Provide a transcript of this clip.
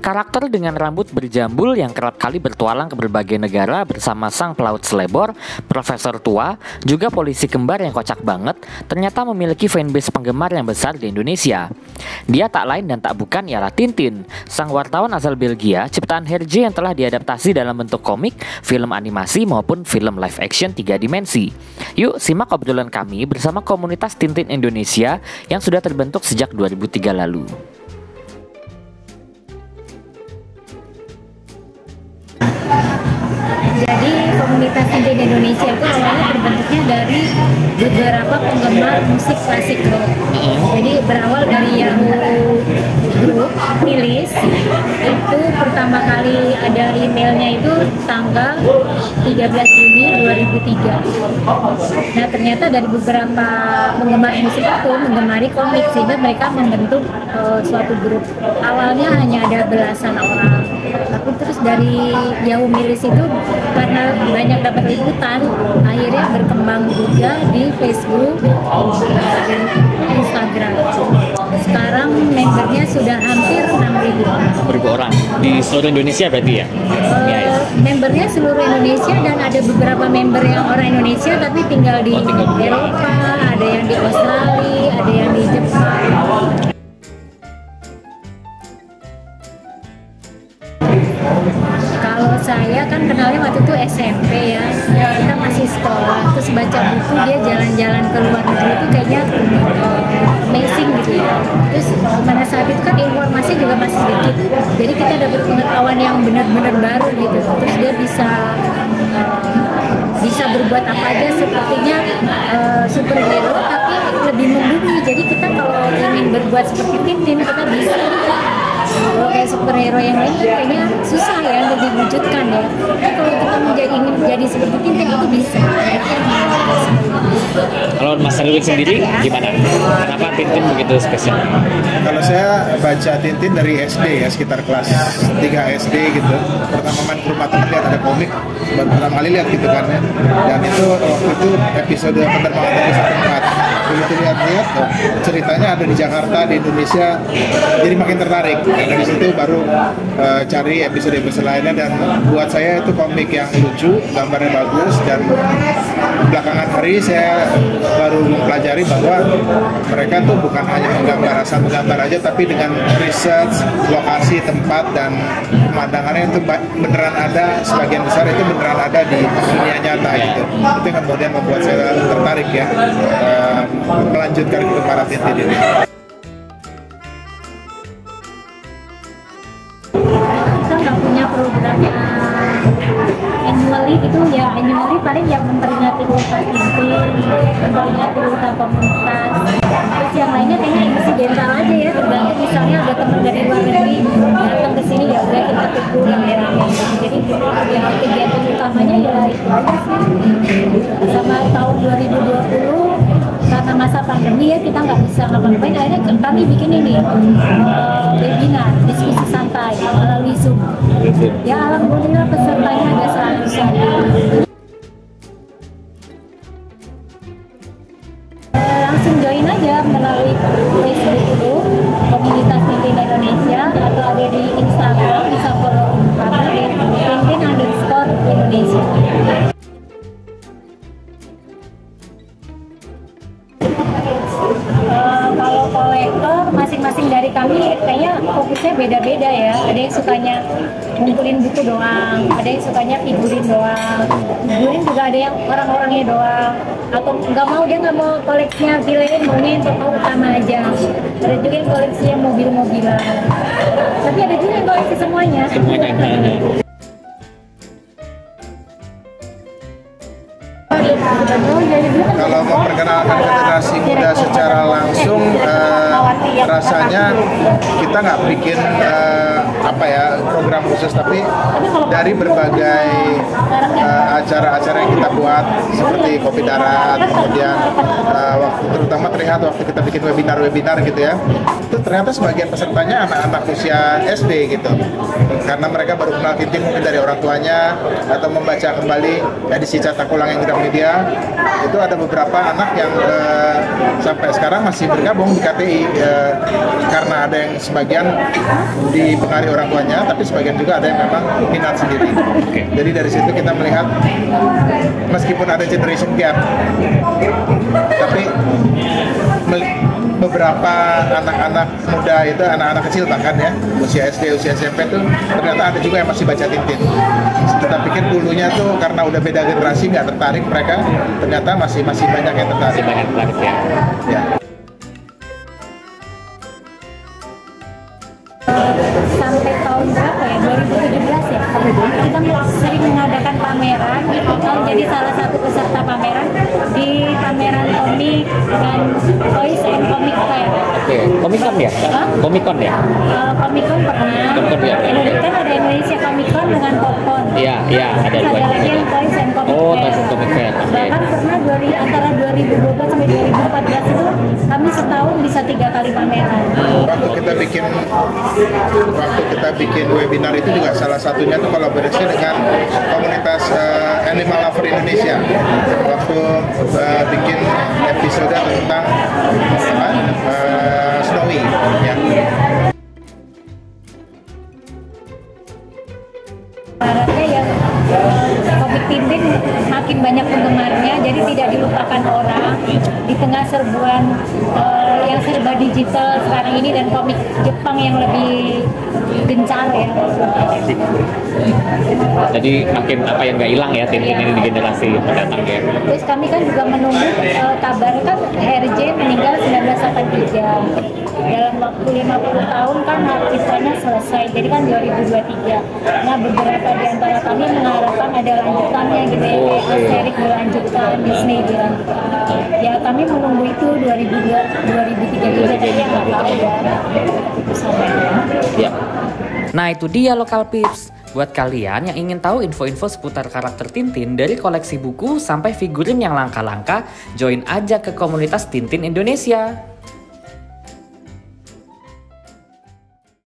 Karakter dengan rambut berjambul yang kerap kali bertualang ke berbagai negara bersama sang pelaut selebor, profesor tua, juga polisi kembar yang kocak banget, ternyata memiliki fanbase penggemar yang besar di Indonesia. Dia tak lain dan tak bukan ialah Tintin, sang wartawan asal Belgia, ciptaan Hergé yang telah diadaptasi dalam bentuk komik, film animasi maupun film live action 3 dimensi. Yuk simak obrolan kami bersama komunitas Tintin Indonesia yang sudah terbentuk sejak 2003 lalu. Jadi komunitas Tintin Indonesia itu awalnya terbentuknya dari beberapa penggemar musik klasik rock. Jadi berawal dari Yahoo Group, Rilis, itu pertama kali ada emailnya itu tanggal 13 Juni 2003. Nah ternyata dari beberapa penggemar musik itu menggemari komik sehingga mereka membentuk suatu grup. Awalnya hanya ada belasan orang, tapi terus dari Yahoo Milis itu karena banyak dapat liputan, akhirnya berkembang juga di Facebook dan Instagram. Sekarang membernya sudah hampir 6.000 orang di seluruh Indonesia berarti ya? Membernya seluruh Indonesia dan ada beberapa member yang orang Indonesia tapi tinggal di Eropa, ada yang di Australia, ada yang di Jepang. Kalau saya kan kenalnya waktu itu SMP ya, kita masih sekolah, terus baca buku dia jalan-jalan ke luar negeri itu kayaknya amazing gitu ya. Terus pada saat itu kan informasi juga masih sedikit, jadi kita dapat pengetahuan yang benar-benar baru gitu. Terus dia bisa berbuat apa aja sepertinya superhero tapi lebih membumi. Jadi kita kalau ingin berbuat seperti Tintin kita bisa. Kalau kayak superhero yang lain kayaknya susah ya untuk diwujudkan ya. Tapi kalau kita ingin menjadi seperti Tintin itu bisa. Kalau Mas Ridwan sendiri gimana? Kenapa Tintin begitu spesial? Kalau saya baca Tintin dari SD ya, sekitar kelas 3 SD gitu. Pertama main ke rumah teman lihat ada komik, baru pertama kali lihat gitu kan ya. Dan itu waktu itu episode penerbangan dari satu tempat. Begitu lihat-lihat, ceritanya ada di Jakarta, di Indonesia, jadi makin tertarik. Dan dari situ baru cari episode-episode lainnya, dan buat saya itu komik yang lucu, gambarnya bagus, dan belakangan hari saya baru mempelajari bahwa mereka tuh bukan hanya menggambar asal menggambar aja, tapi dengan research lokasi, tempat, dan pemandangannya itu beneran ada, sebagian besar itu beneran ada di dunia nyata gitu. Itu yang kemudian membuat saya tertarik ya, melanjutkan kegemaran Tintin ini. Kita nggak punya programnya annually gitu ya, annually paling yang memperingati ulang Tintin, memperingati ulang komunitas. Terus yang lainnya kayaknya insidental aja ya, tergantung misalnya ada teman dari luar negeri datang ke sini ya udah kita tunggu rame-rame. Jadi yang kegiatan utamanya ya itu aja sih. Sama tahun 2020 karena masa pandemi ya kita nggak bisa ngapa-ngapain, akhirnya kami bikin ini webinar diskusi santai melalui Zoom. Ya alhamdulillah pesertanya ada 100-an. Langsung join aja melalui Facebook group komunitas Tintin Indonesia atau ada di Instagram, bisa follow kami di Tintin_Indonesia. Kalau kolektor masing-masing dari kami kayaknya fokusnya beda-beda ya. Ada yang sukanya ngumpulin buku doang, ada yang sukanya figurin doang. Figurin juga ada yang orang-orangnya doang. Atau dia nggak mau koleksinya villain, maunya yang tokoh utama aja. Ada juga yang koleksinya mobil-mobilan. Tapi ada juga yang koleksi semuanya. Kalau memperkenalkan generasi muda secara langsung, rasanya kita nggak bikin program khusus, tapi dari berbagai acara-acara yang kita buat seperti Kopi Darat, kemudian terutama terlihat waktu kita bikin webinar gitu ya, itu ternyata sebagian pesertanya anak-anak usia SD gitu, karena mereka baru kenal Tintin mungkin dari orang tuanya atau membaca kembali edisi cetak ulang yang Gramedia. itu ada beberapa anak yang sampai sekarang masih bergabung di KTI karena ada yang sebagian dipengaruhi orang tuanya, tapi sebagian juga ada yang memang minat sendiri. Jadi dari situ kita melihat meskipun ada generation gap, tapi beberapa anak-anak muda itu, anak-anak kecil bahkan ya, usia SD, usia SMP tuh ternyata ada juga yang masih baca Tintin. Kita pikir dulunya tuh karena udah beda generasi nggak tertarik mereka, ternyata masih banyak yang tertarik. Masih banyak tertarik ya. Ya. Sampai tahun berapa ya, 2017 ya, kita sering mengadakan pameran, kita jadi salah satu peserta pameran di pameran komik dan toys and comic fair. Oke, Comic Con ya? Hah? Comic Con ya? Comic Con pernah, Comic Con ya? kan ada Indonesia Comic Con dengan Popcorn. Iya, ada Terus dua. ada lagi yang toys and comic Oh, fair. Toys and Comic Fair, oke. Bahkan pernah antara 2012 sampai 2014 itu kami setahun bisa 3 kali pameran. Waktu kita bikin webinar itu juga salah satunya tuh kolaborasi dengan komunitas Animal Lover Indonesia. Waktu bikin episode tentang Snowy ya. Ibaratnya yang komik Tintin makin banyak penggemarnya, jadi tidak dilupakan orang di tengah serbuan yang serba digital sekarang ini dan komik Jepang yang lebih gencar ya. Jadi makin apa yang nggak hilang ya Tintin ini di generasi mendatang ya. Terus kami kan juga menunggu kabar kan Hergé meninggal 1983. Dalam waktu 50 tahun kan hak ciptanya selesai, jadi kan 2023. Nah beberapa di antara kami mengharapkan ada lanjutannya gitu ya, kayak seri dilanjutkan, Disney dilanjutkan. Ya kami menunggu itu 2023 jadi nggak tahu ya keputusannya. Ya. Nah itu dia Lokal Pips. Buat kalian yang ingin tahu info-info seputar karakter Tintin dari koleksi buku sampai figurin yang langka-langka, join aja ke komunitas Tintin Indonesia.